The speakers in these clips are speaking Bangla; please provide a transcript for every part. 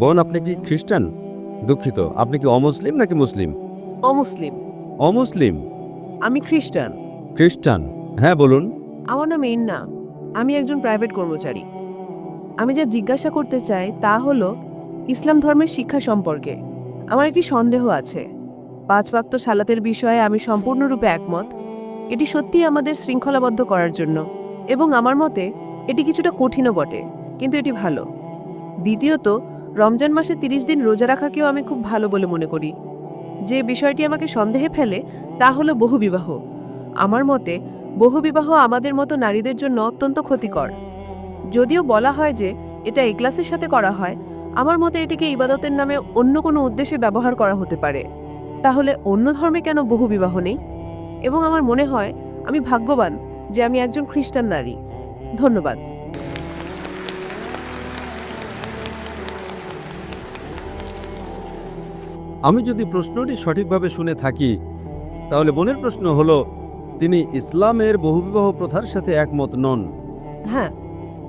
বোন, আপনি কি খ্রিস্টান? দুঃখিত, আপনি কি অমুসলিম নাকি মুসলিম? অমুসলিম। অমুসলিম? আমি খ্রিস্টান। খ্রিস্টান? হ্যাঁ, বলুন। আমার নাম ইন্না। আমি একজন প্রাইভেট কর্মচারী। আমি যা জিজ্ঞাসা করতে চাই তা হলো ইসলাম ধর্মের শিক্ষা সম্পর্কে আমার একটি সন্দেহ আছে। 5 ওয়াক্ত সালাতের বিষয়ে আমি সম্পূর্ণরূপে একমত। এটি সত্যিই আমাদের শৃঙ্খলাবদ্ধ করার জন্য, এবং আমার মতে এটি কিছুটা কঠিনও বটে, কিন্তু এটি ভালো। দ্বিতীয়ত, রমজান মাসে 30 দিন রোজা রাখাকেও আমি খুব ভালো বলে মনে করি। যে বিষয়টি আমাকে সন্দেহে ফেলে তা হলো বহুবিবাহ। আমার মতে বহুবিবাহ আমাদের মতো নারীদের জন্য অত্যন্ত ক্ষতিকর। যদিও বলা হয় যে এটা ইখলাসের সাথে করা হয়, আমার মতে এটিকে ইবাদতের নামে অন্য কোনো উদ্দেশ্যে ব্যবহার করা হতে পারে। তাহলে অন্য ধর্মে কেন বহুবিবাহ নেই? এবং আমার মনে হয় আমি ভাগ্যবান যে আমি একজন খ্রিস্টান নারী। ধন্যবাদ। আমি যদি প্রশ্নটি সঠিকভাবে শুনে থাকি, তাহলে বোনের প্রশ্ন হলো, তিনি ইসলামের বহুবিবাহ প্রথার সাথে একমত নন। হ্যাঁ।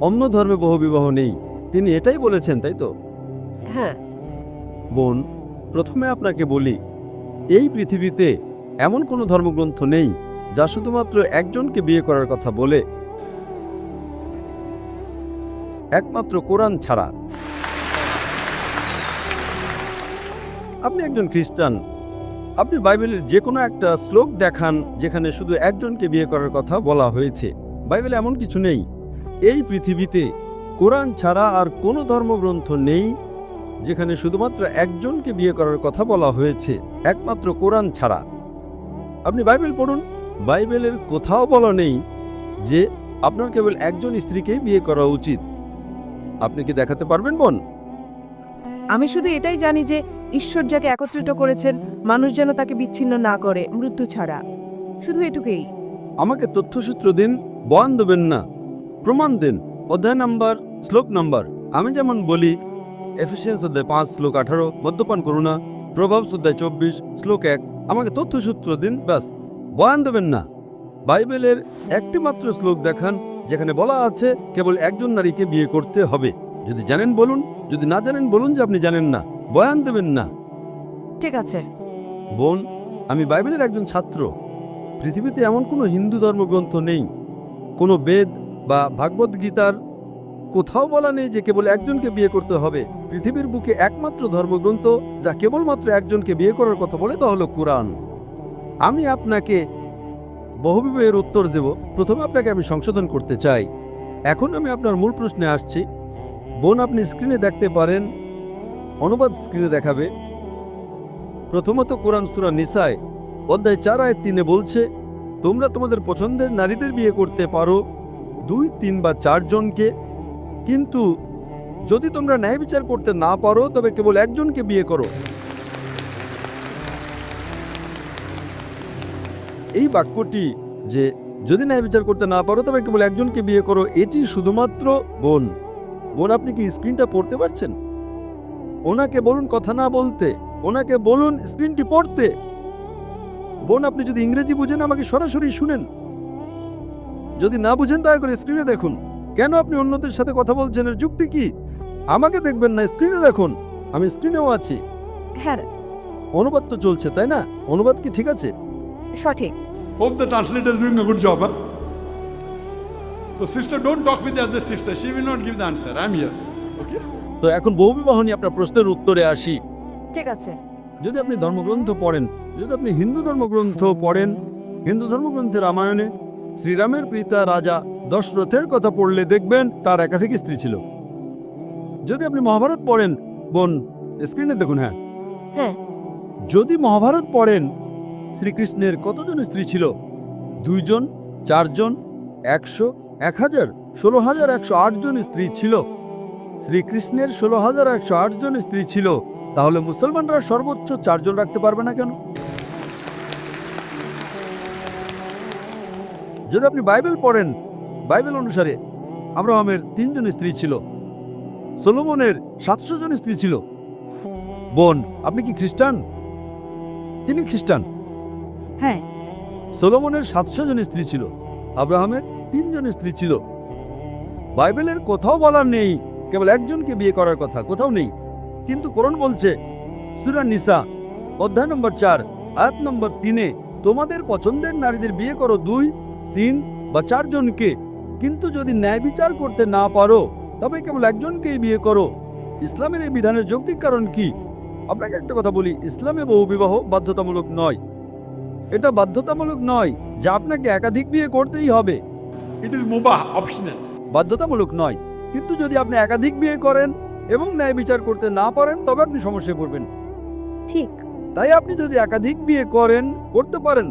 অন্য ধর্মে বহুবিবাহ নেই, তিনি এটাই বলেছেন, তাই তো? হ্যাঁ। বোন, প্রথমে আপনাকে বলি, এই পৃথিবীতে এমন কোনো ধর্মগ্রন্থ নেই যা শুধুমাত্র একজনকে বিয়ে করার কথা বলে, একমাত্র কোরআন ছাড়া। আপনি একজন খ্রিস্টান, আপনি বাইবেলের যে কোনো একটা শ্লোক দেখান যেখানে শুধু একজনকে বিয়ে করার কথা বলা হয়েছে। বাইবেলে এমন কিছু নেই। এই পৃথিবীতে কোরআন ছাড়া আর কোনো ধর্মগ্রন্থ নেই যেখানে শুধুমাত্র একজনকে বিয়ে করার কথা বলা হয়েছে, একমাত্র কোরআন ছাড়া। আপনি বাইবেল পড়ুন, বাইবেলের কোথাও বলা নেই যে আপনার কেবল একজন স্ত্রীকেই বিয়ে করা উচিত। আপনি কি দেখাতে পারবেন, বোন? আমি শুধু এটাই জানি যে ঈশ্বর যাকে একত্রিত করেছেন, মানুষ যেন তাকে বিচ্ছিন্ন না করে মৃত্যু ছাড়া। শুধু এটুকুই। আমাকে তথ্যসূত্র দিন, বয়ান দেবেন না, প্রমাণ দিন। অধ্যায় নাম্বার, শ্লোক নাম্বার। আমি যেমন বলি, এফিসিয়েন্স অধ্যায় 5 শ্লোক 18 মদ্যপান করো না, প্রভাবস অধ্যায় 24 শ্লোক 1। আমাকে তথ্যসূত্র দিন, ব্যাস। বয়ান দেবেন না। বাইবেলের একটি মাত্র শ্লোক দেখান যেখানে বলা আছে কেবল একজন নারীকে বিয়ে করতে হবে। যদি জানেন বলুন, যদি না জানেন বলুন যে আপনি জানেন না। বয়ান দেবেন না। ঠিক আছে। বোন, আমি বাইবেলের একজন ছাত্র। পৃথিবীতে এমন কোনো হিন্দু ধর্মগ্রন্থ নেই, কোনো বেদ বা ভাগবত গীতার কোথাও বলা নেই যে কেবল একজনকে বিয়ে করতে হবে। পৃথিবীর বুকে একমাত্র ধর্মগ্রন্থ যা কেবলমাত্র একজনকে বিয়ে করার কথা বলে তা হলো কোরআন। আমি আপনাকে বহুবিবাহের উত্তর দেব। প্রথমে আপনাকে আমি সংশোধন করতে চাই। এখন আমি আপনার মূল প্রশ্নে আসছি। বোন, আপনি স্ক্রিনে দেখতে পারেন, অনুবাদ স্ক্রিনে দেখাবে। প্রথমত কোরআন সূরা নিসায় অধ্যায় 4 আয়াত 3 বলছে, তোমরা তোমাদের পছন্দের নারীদের বিয়ে করতে পারো 2, 3 বা 4 জনকে, কিন্তু যদি তোমরা ন্যায় বিচার করতে না পারো তবে কেবল একজনকে বিয়ে করো। এই বাক্যটি যে যদি ন্যায় বিচার করতে না পারো তবে কেবল একজনকে বিয়ে করো, এটি শুধুমাত্র বোন। বোন, আপনি কি স্ক্রিনটা পড়তে পারছেন? ওনাকে বলুন কথা না বলতে, ওনাকে বলুন স্ক্রিনটি পড়তে। বোন, আপনি যদি ইংরেজি বুঝেন আমাকে সরাসরি শুনেন, যদি না বুঝেন দয়া করে স্ক্রিনে দেখুন। কেন আপনি অন্যদের সাথে কথা বলছেন, এর যুক্তি কি? আমাকে দেখবেন না, স্ক্রিনে দেখুন। আমি স্ক্রিনেও আছি। হ্যাঁ, অনুবাদ তো চলছে, তাই না? অনুবাদ কি ঠিক আছে? সঠিক। Hope the translator is doing a good job. Huh? So sister, don't talk with the other sister. She will not give the answer. I'm here. Okay? তো এখন বহুবিবাহ নিয়ে আপনার প্রশ্নের উত্তরে আসি। ঠিক আছে। যদি আপনি ধর্মগ্রন্থ পড়েন, যদি আপনি হিন্দু ধর্মগ্রন্থ পড়েন, হিন্দু ধর্মগ্রন্থে রামায়ণে শ্রীরামের পিতা রাজা দশরথের কথা পড়লে দেখবেন তার একাধিক স্ত্রী ছিল। যদি আপনি মহাভারত পড়েন, বোন স্ক্রিনে দেখুন, হ্যাঁ, হ্যাঁ। যদি মহাভারত পড়েন, শ্রীকৃষ্ণের কতজন স্ত্রী ছিল? 2 জন, 4 জন, 100, 1000, 16,108 জন স্ত্রী ছিল। শ্রীকৃষ্ণের 16,108 জন স্ত্রী ছিল, তাহলে মুসলমানরা সর্বোচ্চ 4 জন রাখতে পারবে না কেন? যদি আপনি বাইবেল পড়েন, বাইবেল অনুসারে আব্রাহামের 3 জন স্ত্রী ছিল, সলোমনের 700 জন স্ত্রী ছিল। বোন, আপনি কি খ্রিস্টান? তিনি খ্রিস্টান। হ্যাঁ। সলোমনের 700 জন স্ত্রী ছিল, আব্রাহামের 3 জন স্ত্রী ছিল। বাইবেলের কোথাও বলা নেই কেবল একজনকে বিয়ে করার কথা, কোথাও নেই। কিন্তু কোরআন বলছে সূরা নিসা অধ্যায় নম্বর 4 আয়াত নম্বর 3-এ তোমাদের পছন্দের নারীদের বিয়ে করো 2, 3 বা 4 জনকে, কিন্তু যদি ন্যায় বিচার করতে না পারো তবে কেবল একজনকেই বিয়ে করো। ইসলামের এই বিধানের যৌক্তিক কারণ কি? আপনাকে একটা কথা বলি, ইসলামে বহুবিবাহ বাধ্যতামূলক নয়। এটা বাধ্যতামূলক নয় যে আপনাকে একাধিক বিয়ে করতেই হবে, It is mubah, optional. বাধ্যতামূলক নয়। কিন্তু যদি আপনি একাধিক বিয়ে করেন এবং ন্যায় বিচার করতে না পারেন তবে আপনি সমস্যায় পড়বেন। ঠিক। তাই আপনি যদি একাধিক বিয়ে করতে পারেন,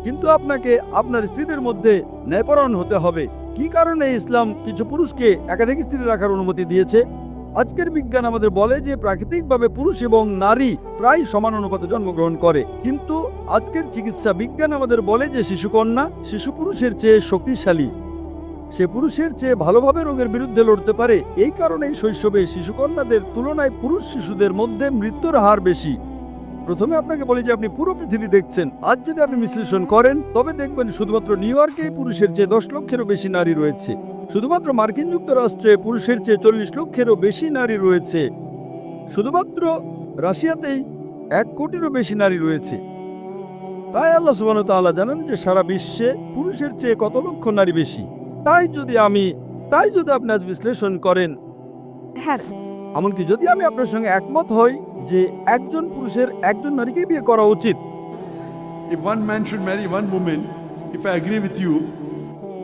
কিন্তু আপনাকে আপনার স্ত্রীদের মধ্যে ন্যায়পরায়ণ হতে হবে। কি কারণে ইসলাম কিছু পুরুষকে একাধিক স্ত্রী রাখার অনুমতি দিয়েছে? আজকের বিজ্ঞান আমাদের বলে যে প্রাকৃতিকভাবে পুরুষ এবং নারী প্রায় সমান অনুপাতে জন্মগ্রহণ করে, কিন্তু আজকের চিকিৎসা বিজ্ঞান আমাদের বলে যে শিশুকন্যা শিশু পুরুষের চেয়ে শক্তিশালী, সে পুরুষের চেয়ে ভালোভাবে রোগের বিরুদ্ধে লড়তে পারে। এই কারণেই শৈশবে শিশুকন্যাদের তুলনায় পুরুষ শিশুদের মধ্যে মৃত্যুর হার বেশি। প্রথমে আপনাকে বলি যে আপনি পুরো পৃথিবী দেখছেন, আজ যদি আপনি বিশ্লেষণ করেন তবে দেখবেন শুধুমাত্র নিউ ইয়র্কেই পুরুষের চেয়ে 10 লক্ষেরও বেশি নারী রয়েছে। শুধুমাত্র মার্কিন যুক্তরাষ্ট্রে পুরুষের চেয়ে 40 লক্ষেরও বেশি নারী রয়েছে। শুধুমাত্র রাশিয়াতেই 1 কোটিরও বেশি নারী রয়েছে। তাই আল্লাহ সুবহানাহু ওয়া তাআলা জানেন যে সারা বিশ্বে পুরুষের চেয়ে কত লক্ষ নারী বেশি। তাই যদি আপনি আজ বিশ্লেষণ করেন, হ্যাঁ, এমনকি যদি আমি আপনার সঙ্গে একমত হই যে একজন পুরুষের একজন নারীকে বিয়ে করা উচিত, If one man should marry one woman, if I agree with you,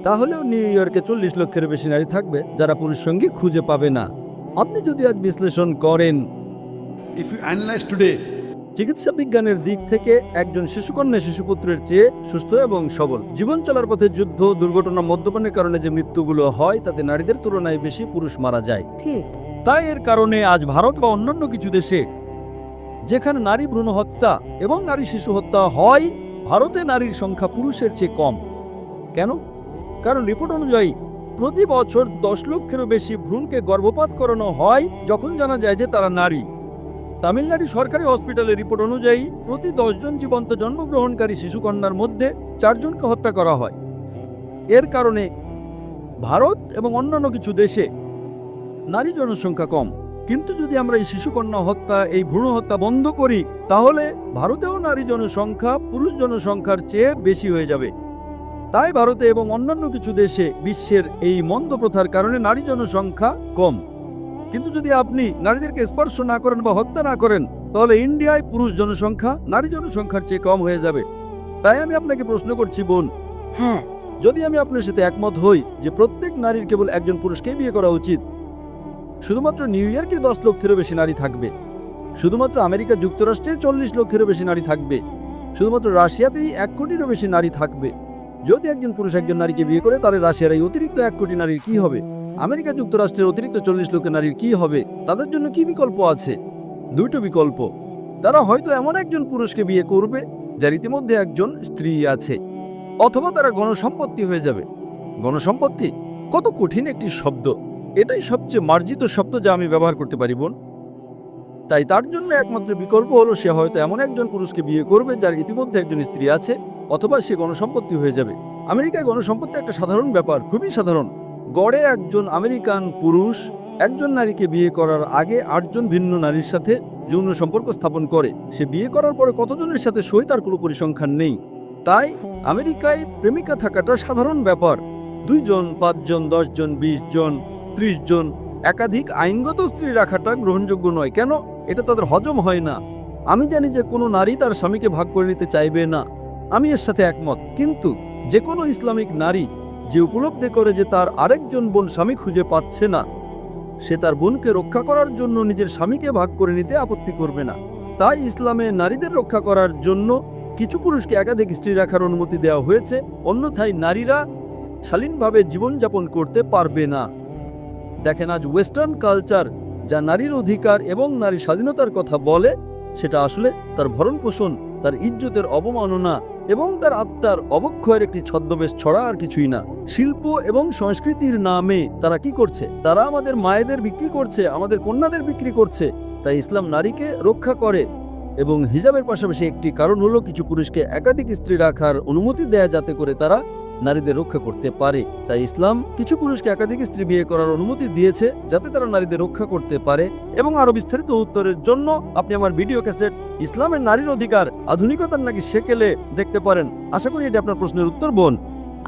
তাহলেও নিউ ইয়র্কে 40 লক্ষের বেশি নারী থাকবে যারা পুরুষ সঙ্গী খুঁজে পাবে না। আপনি যদি আজ বিশ্লেষণ করেন, if you analyze today, চিকিৎসা বিজ্ঞানের দিক থেকে একজন শিশুকন্যা শিশুপুত্রের চেয়ে সুস্থ এবং সবল। জীবন চলার পথে যুদ্ধ, দুর্ঘটনা, মদ্যপানের কারণে যে মৃত্যুগুলো হয় তাতে নারীদের তুলনায় বেশি পুরুষ মারা যায়। ঠিক। তাই এর কারণে আজ ভারত বা অন্যান্য কিছু দেশে যেখানে নারী ভ্রূণ হত্যা এবং নারী শিশু হত্যা হয়, ভারতে নারীর সংখ্যা পুরুষের চেয়ে কম। কেন? কারণ রিপোর্ট অনুযায়ী প্রতি বছর 10 লক্ষেরও বেশি ভ্রূণকে গর্ভপাত করানো হয় যখন জানা যায় যে তারা নারী। তামিলনাড়ু সরকারি হসপিটালের রিপোর্ট অনুযায়ী প্রতি 10 জন জীবন্ত জন্মগ্রহণকারী শিশুকন্যার মধ্যে 4 জনকে হত্যা করা হয়। এর কারণে ভারত এবং অন্যান্য কিছু দেশে নারী জনসংখ্যা কম। কিন্তু যদি আমরা এই শিশুকন্যা হত্যা, এই ভ্রূণ হত্যা বন্ধ করি, তাহলে ভারতেও নারী জনসংখ্যা পুরুষ জনসংখ্যার চেয়ে বেশি হয়ে যাবে। তাই ভারতে এবং অন্যান্য কিছু দেশে বিশ্বের এই মন্দ প্রথার কারণে নারী জনসংখ্যা কম। কিন্তু যদি আপনি নারীদেরকে স্পর্শ না করেন বা হত্যা না করেন, তাহলে ইন্ডিয়ায় পুরুষ জনসংখ্যা নারী জনসংখ্যার চেয়ে কম হয়ে যাবে। তাই আমি আপনাকে প্রশ্ন করছি বোন, হ্যাঁ, যদি আমি আপনার সাথে একমত হই যে প্রত্যেক নারীর কেবল একজন পুরুষকেই বিয়ে করা উচিত, শুধুমাত্র নিউ ইয়র্কে 10 লক্ষেরও বেশি নারী থাকবে, শুধুমাত্র আমেরিকা যুক্তরাষ্ট্রে 40 লক্ষেরও বেশি নারী থাকবে, শুধুমাত্র রাশিয়াতেই 1 কোটিরও বেশি নারী থাকবে। যদি একজন পুরুষ একজন নারীকে বিয়ে করে, তাহলে রাশিয়ার এই অতিরিক্ত 1 কোটি নারীর কি হবে? আমেরিকা যুক্তরাষ্ট্রের অতিরিক্ত 40 লক্ষ নারীর কি হবে? তাদের জন্য কি বিকল্প আছে? 2টো বিকল্প। তারা হয়তো এমন একজন পুরুষকে বিয়ে করবে যার ইতিমধ্যে একজন স্ত্রী আছে, অথবা তারা গণসম্পত্তি হয়ে যাবে। গণসম্পত্তি কত কঠিন একটি শব্দ! এটাই সবচেয়ে মার্জিত শব্দ যা আমি ব্যবহার করতে পারি বোন। তাই তার জন্য একমাত্র বিকল্প হলো সে হয়তো এমন একজন পুরুষকে বিয়ে করবে যার ইতিমধ্যে একজন স্ত্রী আছে, অথবা সে গণসম্পত্তি হয়ে যাবে। আমেরিকায় গণসম্পত্তি একটা সাধারণ ব্যাপার, খুবই সাধারণ। গড়ে একজন আমেরিকান পুরুষ একজন নারীকে বিয়ে করার আগে 8 জন ভিন্ন নারীর সাথে যৌন সম্পর্ক স্থাপন করে। সে বিয়ে করার পরে কতজনের সাথে সই তার কোনো পরিসংখ্যান নেই। তাই আমেরিকায় প্রেমিকা থাকাটা সাধারণ ব্যাপার। 2 জন, 5 জন, 10 জন, 20 জন, 30 জন, একাধিক আইনগত স্ত্রী রাখাটা গ্রহণযোগ্য নয়। কেন? এটা তাদের হজম হয় না। আমি জানি যে কোনো নারী তার স্বামীকে ভাগ করে নিতে চাইবে না, আমি এর সাথে একমত। কিন্তু যে কোনো ইসলামিক নারী যে উপলব্ধি করে যে তার আরেকজন বোন স্বামী খুঁজে পাচ্ছে না, সে তার বোনকে রক্ষা করার জন্য নিজের স্বামীকে ভাগ করে নিতে আপত্তি করবে না। তাই ইসলামে নারীদের রক্ষা করার জন্য কিছু পুরুষকে একাধিক স্ত্রী রাখার অনুমতি দেওয়া হয়েছে, অন্যথায় নারীরা শালীনভাবে জীবনযাপন করতে পারবে না। দেখেন, আজ ওয়েস্টার্ন কালচার যা নারীর অধিকার এবং নারী স্বাধীনতার কথা বলে, সেটা আসলে তার ভরণ পোষণ, তার ইজ্জতের অবমাননা এবং তার আত্মার অবক্ষয়ের একটি ছদ্মবেশ ছড়া, আর কিছুই না। শিল্প এবং সংস্কৃতির নামে তারা কি করছে? তারা আমাদের মায়েদের বিক্রি করছে, আমাদের কন্যাদের বিক্রি করছে। তাই ইসলাম নারীকে রক্ষা করে এবং হিজাবের পাশাপাশি একটি কারণ হলো কিছু পুরুষকে একাধিক স্ত্রী রাখার অনুমতি দেয়া, যাতে করে তারা নারীদের রক্ষা করতে পারে। তাই ইসলাম কিছু পুরুষকে একাধিক স্ত্রী বিয়ে করার অনুমতি দিয়েছে যাতে তারা নারীদের রক্ষা করতে পারে। এবং আরো বিস্তারিত উত্তরের জন্য আপনি আমার ভিডিও ক্যাসেট ইসলামের নারীর অধিকার আধুনিকতার নাকি সেকেলে দেখতে পারেন। আশা করি এটা আপনার প্রশ্নের উত্তর, বোন।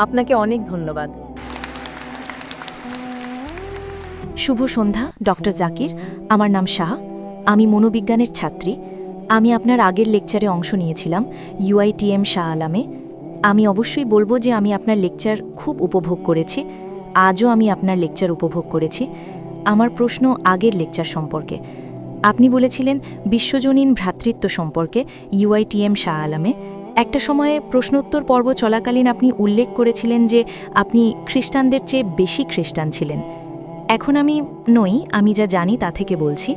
আপনাকে অনেক ধন্যবাদ। শুভ সন্ধ্যা ডক্টর জাকির। আমার নাম শাহ, আমি মনোবিজ্ঞানের ছাত্রী। আমি আপনার আগের লেকচারে অংশ নিয়েছিলাম UITM শাহ আলামে। আমি অবশ্যই বলবো যে আমি আপনার লেকচার খুব উপভোগ করেছি। আজও আমি আপনার লেকচার উপভোগ করেছি। আমার প্রশ্ন আগের লেকচার সম্পর্কে। আপনি বলেছিলেন বিশ্বজনীন ভ্রাতৃত্ব সম্পর্কে UITM শাহ আলামে। একটা সময়ে প্রশ্নোত্তর পর্ব চলাকালীন আপনি উল্লেখ করেছিলেন যে আপনি খ্রিস্টানদের চেয়ে বেশি খ্রিস্টান ছিলেন। এখন আমি নই, আমি যা জানি তা থেকে বলছি,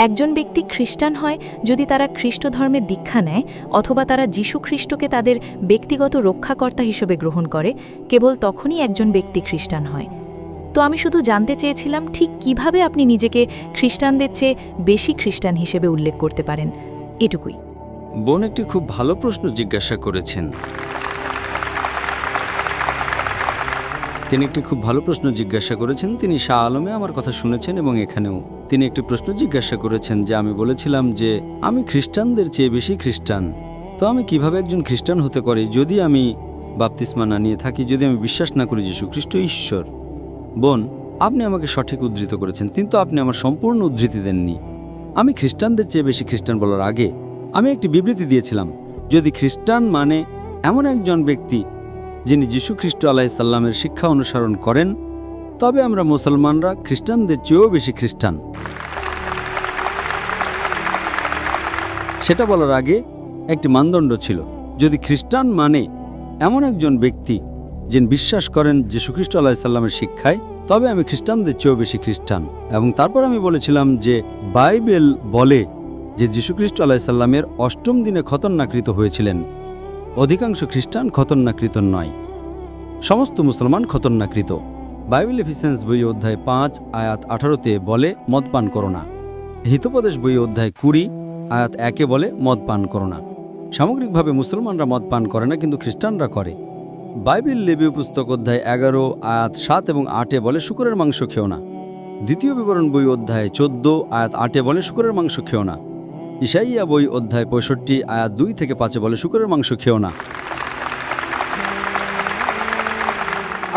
একজন ব্যক্তি খ্রিস্টান হয় যদি তারা খ্রিস্ট ধর্মের দীক্ষা নেয় অথবা তারা যীশু খ্রিস্টকে তাদের ব্যক্তিগত রক্ষাকর্তা হিসেবে গ্রহণ করে, কেবল তখনই একজন ব্যক্তি খ্রিস্টান হয়। তো আমি শুধু জানতে চেয়েছিলাম ঠিক কিভাবে আপনি নিজেকে খ্রিস্টানদের চেয়ে বেশি খ্রিস্টান হিসেবে উল্লেখ করতে পারেন, এটুকুই। বোন একটি খুব ভালো প্রশ্ন জিজ্ঞাসা করেছেন। তিনি একটি খুব ভালো প্রশ্ন জিজ্ঞাসা করেছেন। তিনি শাহ আলমে আমার কথা শুনেছেন এবং এখানেও তিনি একটি প্রশ্ন জিজ্ঞাসা করেছেন যে আমি বলেছিলাম যে আমি খ্রিস্টানদের চেয়ে বেশি খ্রিস্টান। তো আমি কিভাবে একজন খ্রিস্টান হতে পারি যদি আমি বাপ্তিস্মা না নিয়ে থাকি, যদি আমি বিশ্বাস না করি যীশু খ্রিস্ট ঈশ্বর? বোন, আপনি আমাকে সঠিক উদ্ধৃত করেছেন, কিন্তু আপনি আমার সম্পূর্ণ উদ্ধৃতি দেননি। আমি খ্রিস্টানদের চেয়ে বেশি খ্রিস্টান বলার আগে আমি একটি বিবৃতি দিয়েছিলাম, যদি খ্রিস্টান মানে এমন একজন ব্যক্তি যিনি যীশু খ্রিস্ট আলাইহিসসালামের শিক্ষা অনুসরণ করেন, তবে আমরা মুসলমানরা খ্রিস্টানদের চেয়েও বেশি খ্রিস্টান। সেটা বলার আগে একটি মানদণ্ড ছিল, যদি খ্রিস্টান মানে এমন একজন ব্যক্তি যিনি বিশ্বাস করেন যীশু খ্রিস্ট আলাইহিসসালামের শিক্ষায়, তবে আমি খ্রিস্টানদের চেয়েও বেশি খ্রিস্টান। এবং তারপর আমি বলেছিলাম যে বাইবেল বলে যে যীশু খ্রিস্ট আলাইহিসসালামের ৮ম দিনে খতনাকৃত হয়েছিলেন। অধিকাংশ খ্রিস্টান খতনাকৃত নয়, সমস্ত মুসলমান খতনাকৃত। বাইবেল এফিসিয়েন্স বই অধ্যায় ৫ আয়াত ১৮-তে বলে মদ পান করো না। হিতোপদেশ বই অধ্যায় ২০ আয়াত ১-এ বলে মদ পান করো না। সামগ্রিকভাবে মুসলমানরা মদ পান করে না, কিন্তু খ্রিস্টানরা করে। বাইবেল লেবীয় পুস্তক অধ্যায় ১১ আয়াত ৭ এবং ৮-এ বলে শুকরের মাংস খেও না। দ্বিতীয় বিবরণ বই অধ্যায় ১৪ আয়াত ৮-এ বলে শুকরের মাংস খেও না। ইসাইয়া বই অধ্যায় ৬৫ আয়াত ২ থেকে ৫-এ বলে শুকরের মাংস খেও না।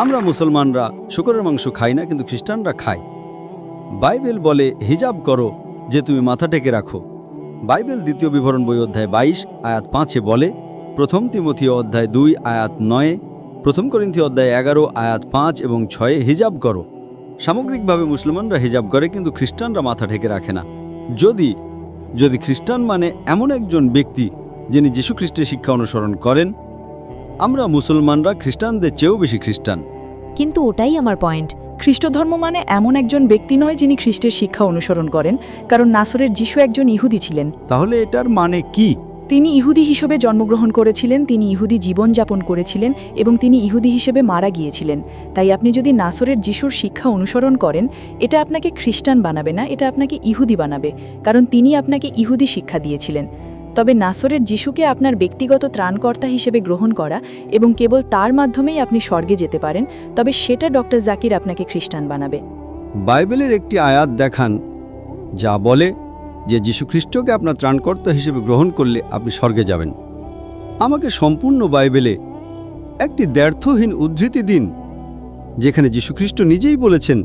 আমরা মুসলমানরা শুকরের মাংস খাই না, কিন্তু খ্রিস্টানরা খায়। বাইবেল বলে হিজাব করো, যে তুমি মাথা ঢেকে রাখো। বাইবেল দ্বিতীয় বিবরণ বই অধ্যায় ২২ আয়াত ৫-এ বলে, প্রথম তিমথিয় অধ্যায় ২ আয়াত ৯, প্রথম করিন্থী অধ্যায় ১১ আয়াত ৫ এবং ৬-এ হিজাব করো। সামগ্রিকভাবে মুসলমানরা হিজাব করে, কিন্তু খ্রিস্টানরা মাথা ঢেকে রাখে না। যদি খ্রিস্টান মানে এমন একজন ব্যক্তি যিনি যীশু খ্রিস্টের শিক্ষা অনুসরণ করেন, আমরা মুসলমানরা খ্রিস্টানদের চেয়েও বেশি খ্রিস্টান। কিন্তু ওটাই আমার পয়েন্ট। খ্রিস্ট ধর্ম মানে এমন একজন ব্যক্তি নয় যিনি খ্রিস্টের শিক্ষা অনুসরণ করেন, কারণ নাসরের যিশু একজন ইহুদি ছিলেন। তাহলে এটার মানে কি? তিনি ইহুদি হিসেবে জন্মগ্রহণ করেছিলেন, তিনি ইহুদি জীবনযাপন করেছিলেন এবং তিনি ইহুদি হিসেবে মারা গিয়েছিলেন। তাই আপনি যদি নাসরের যিশুর শিক্ষা অনুসরণ করেন, এটা আপনাকে খ্রিস্টান বানাবে না, এটা আপনাকে ইহুদি বানাবে, কারণ তিনি আপনাকে ইহুদি শিক্ষা দিয়েছিলেন। তবে নাসরের যিশুকে আপনার ব্যক্তিগত ত্রাণকর্তা হিসেবে গ্রহণ করা এবং কেবল তার মাধ্যমেই আপনি স্বর্গে যেতে পারেন, তবে সেটা ডক্টর জাকির আপনাকে খ্রিস্টান বানাবে। বাইবেলের একটি আয়াত দেখান যা বলে যে যীশু খ্রিস্টকে আপনার ত্রাণকর্তা হিসেবে গ্রহণ করলে আপনি স্বর্গে যাবেন। আমাকে সম্পূর্ণ বাইবেলে একটি দ্ব্যর্থহীন উদ্ধৃতি দিন যেখানে যীশু খ্রিস্ট নিজেই বলেছেন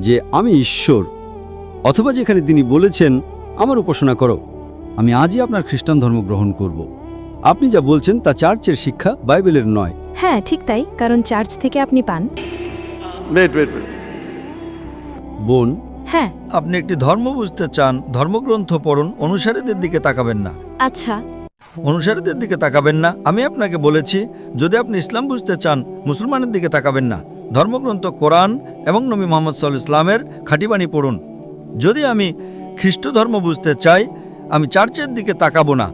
যে আমি ঈশ্বর, অথবা যেখানে তিনি বলেছেন আমার উপাসনা করো, আমি আজই আপনার খ্রিস্টান ধর্ম গ্রহণ করব। আপনি যা বলছেন তা চার্চের শিক্ষা, বাইবেলের নয়। হ্যাঁ, ঠিক তাই, কারণ চার্চ থেকে আপনি পান। বোন, হ্যাঁ। আপনি একটি ধর্ম বুঝতে চান, ধর্মগ্রন্থ পড়ুন, অনুসারীদের দিকে তাকাবেন না। আচ্ছা, অনুসারীদের দিকে তাকাবেন না। আমি আপনাকে বলেছি, যদি আপনি ইসলাম বুঝতে চান, মুসলমানের দিকে তাকাবেন না। ধর্মগ্রন্থ কোরআন এবং নবী মুহাম্মদ সাল্লাল্লাহু আলাইহি ওয়াসাল্লামের খাঁটিবাণী পড়ুন। যদি আমি খ্রিস্ট ধর্ম বুঝতে চাই, আমি চার্চের দিকে তাকাবো না।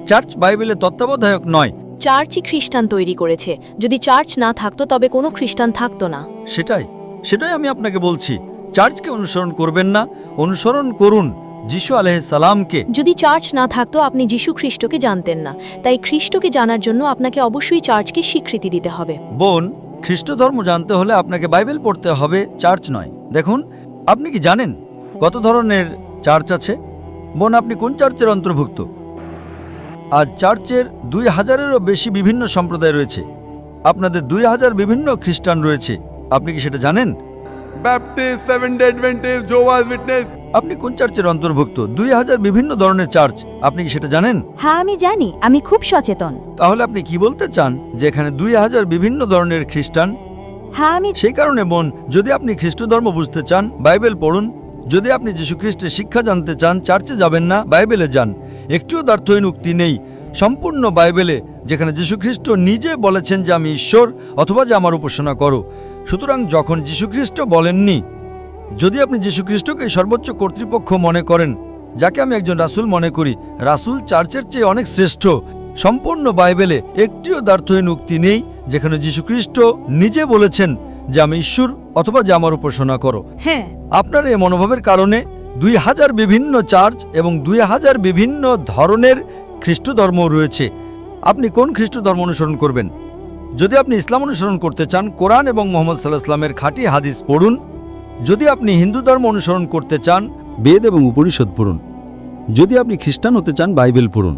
চার্চ বাইবেলের তত্ত্বাবধায়ক নয়। চার্চই খ্রিস্টান তৈরি করেছে। যদি চার্চ না থাকতো তবে কোনো খ্রিস্টান থাকতো না। সেটাই আমি আপনাকে বলছি। চার্চকে অনুসরণ করবেন না, অনুসরণ করুন যিশু আলাইহিসসালামকে। যদি চার্চ না থাকতো আপনি যীশু খ্রিস্টকে জানতেন না, তাই খ্রিস্টকে জানার জন্য আপনাকে অবশ্যই চার্চকে স্বীকৃতি দিতে হবে। বোন, খ্রিস্ট ধর্ম জানতে হলে আপনাকে বাইবেল পড়তে হবে, চার্চ নয়। দেখুন, আপনি কি জানেন কত ধরনের চার্চ আছে? বোন, আপনি কোন চার্চের অন্তর্ভুক্ত? আজ চার্চের 2000-এরও বেশি বিভিন্ন সম্প্রদায় রয়েছে। আপনাদের 2000 বিভিন্ন খ্রিস্টান রয়েছে। আপনি কি সেটা জানেন? Baptist, Seventh-day Adventist, Jehovah's Witness. আপনি কোন চার্চের অন্তর্ভুক্ত? 2000 বিভিন্ন ধরনের চার্চ। আপনি কি সেটা জানেন? হ্যাঁ আমি জানি, আমি খুব সচেতন। তাহলে আপনি কি বলতে চান যে এখানে 2000 বিভিন্ন ধরনের খ্রিস্টান? হ্যাঁ আমি সেই কারণে বোন, যদি আপনি খ্রিস্ট ধর্ম বুঝতে চান, বাইবেল পড়ুন। যদি আপনি যীশু খ্রিস্টের শিক্ষা জানতে চান, চার্চে যাবেন না, বাইবেলে যান। একটুও দ্ব্যর্থহীন উক্তি নেই সম্পূর্ণ বাইবেলে, যেখানে যীশু খ্রিস্ট নিজে বলেছেন যে আমি ঈশ্বর অথবা যে আমার উপাসনা করো। সুতরাং যখন যীশু খ্রিস্ট বলেননি, যদি আপনি যীশু খ্রিস্টকে সর্বোচ্চ কর্তৃপক্ষ মনে করেন, যাকে আমি একজন রাসূল মনে করি, রাসূল চার্চের চেয়ে অনেক শ্রেষ্ঠ। সম্পূর্ণ বাইবেলে একটিও দ্ব্যর্থহীন উক্তি নেই যেখানে যীশু খ্রিস্ট নিজে বলেছেন যে আমি ঈশ্বর অথবা যে আমার উপাসনা করো। হ্যাঁ, আপনার এই মনোভাবের কারণে 2000 বিভিন্ন চার্চ এবং 2000 বিভিন্ন ধরনের খ্রিস্ট ধর্ম রয়েছে। আপনি কোন খ্রিস্ট ধর্ম অনুসরণ করবেন? যদি আপনি ইসলাম অনুসরণ করতে চান, কোরআন এবং মুহাম্মদ সাল্লাল্লাহু আলাইহি ওয়াসাল্লামের খাঁটি হাদিস পড়ুন। যদি আপনি হিন্দু ধর্ম অনুসরণ করতে চান, বেদ এবং উপনিষদ পড়ুন। যদি আপনি খ্রিস্টান হতে চান, বাইবেল পড়ুন।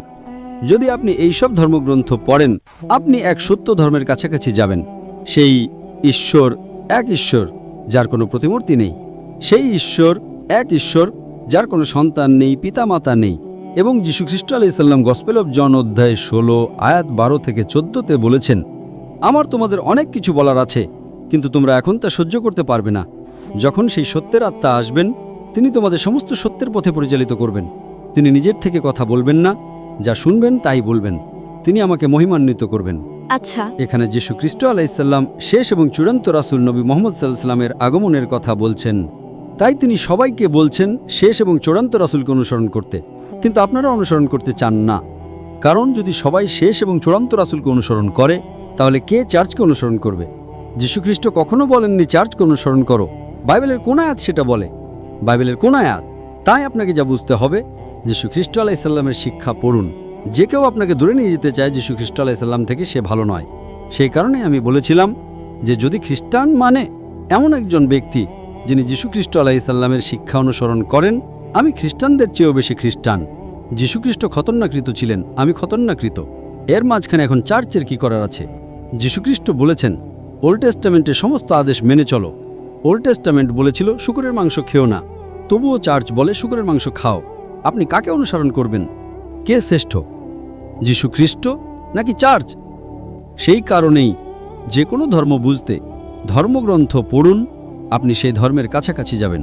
যদি আপনি এইসব ধর্মগ্রন্থ পড়েন, আপনি এক সত্য ধর্মের কাছাকাছি যাবেন। সেই ঈশ্বর, এক ঈশ্বর যার কোনো প্রতিমূর্তি নেই। সেই ঈশ্বর, এক ঈশ্বর যার কোনো সন্তান নেই, পিতামাতা নেই। এবং যীশু খ্রিস্ট আলাইহিস সালাম গসপেল অফ জন অধ্যায় 16 আয়াত 12 থেকে 14-তে বলেছেন, আমার তোমাদের অনেক কিছু বলার আছে, কিন্তু তোমরা এখন তা সহ্য করতে পারবে না। যখন সেই সত্যের আত্মা আসবেন, তিনি তোমাদের সমস্ত সত্যের পথে পরিচালিত করবেন। তিনি নিজের থেকে কথা বলবেন না, যা শুনবেন তাই বলবেন। তিনি আমাকে মহিমান্বিত করবেন। আচ্ছা, এখানে যীশু খ্রিস্ট আলাইহিস সালাম শেষ এবং চূড়ান্ত রাসূল নবী মুহাম্মদ সাল্লাল্লাহু আলাইহি ওয়াসাল্লামের আগমনের কথা বলছেন। তাই তিনি সবাইকে বলছেন শেষ এবং চূড়ান্ত রাসূলকে অনুসরণ করতে, কিন্তু আপনারা অনুসরণ করতে চান না। কারণ যদি সবাই শেষ এবং চূড়ান্ত রাসূলকে অনুসরণ করে, তাহলে কে চার্চকে অনুসরণ করবে? যীশু খ্রিস্ট কখনো বলেননি চার্চকে অনুসরণ করো। বাইবেলের কোন আয়াত সেটা বলে? বাইবেলের কোন আয়াত? তাই আপনাকে যা বুঝতে হবে, যীশু খ্রিস্ট আলাইহিস সালামের শিক্ষা পড়ুন। যে কেউ আপনাকে দূরে নিয়ে যেতে চায় যীশু খ্রিস্ট আলাইহিস সালাম থেকে, সে ভালো নয়। সেই কারণে আমি বলেছিলাম যে যদি খ্রিস্টান মানে এমন একজন ব্যক্তি যিনি যীশু খ্রিস্ট আলাইহিস সালামের শিক্ষা অনুসরণ করেন, আমি খ্রিস্টানদের চেয়েও বেশি খ্রিস্টান। যীশু খ্রিস্ট খতনাকৃত ছিলেন, আমি খতনাকৃত। এর মাঝখানে এখন চার্চের কি করার আছে? যীশু খ্রিস্ট বলেছেন ওল্ড টেস্টামেন্টের সমস্ত আদেশ মেনে চলো। ওল্ড টেস্টামেন্ট বলেছিল শুকরের মাংস খেও না, তবুও চার্চ বলে শুকরের মাংস খাও। আপনি কাকে অনুসরণ করবেন? কে শ্রেষ্ঠ, যীশু খ্রিস্ট নাকি চার্চ? সেই কারণেই যে কোনো ধর্ম বুঝতে ধর্মগ্রন্থ পড়ুন, আপনি সেই ধর্মের কাছাকাছি যাবেন।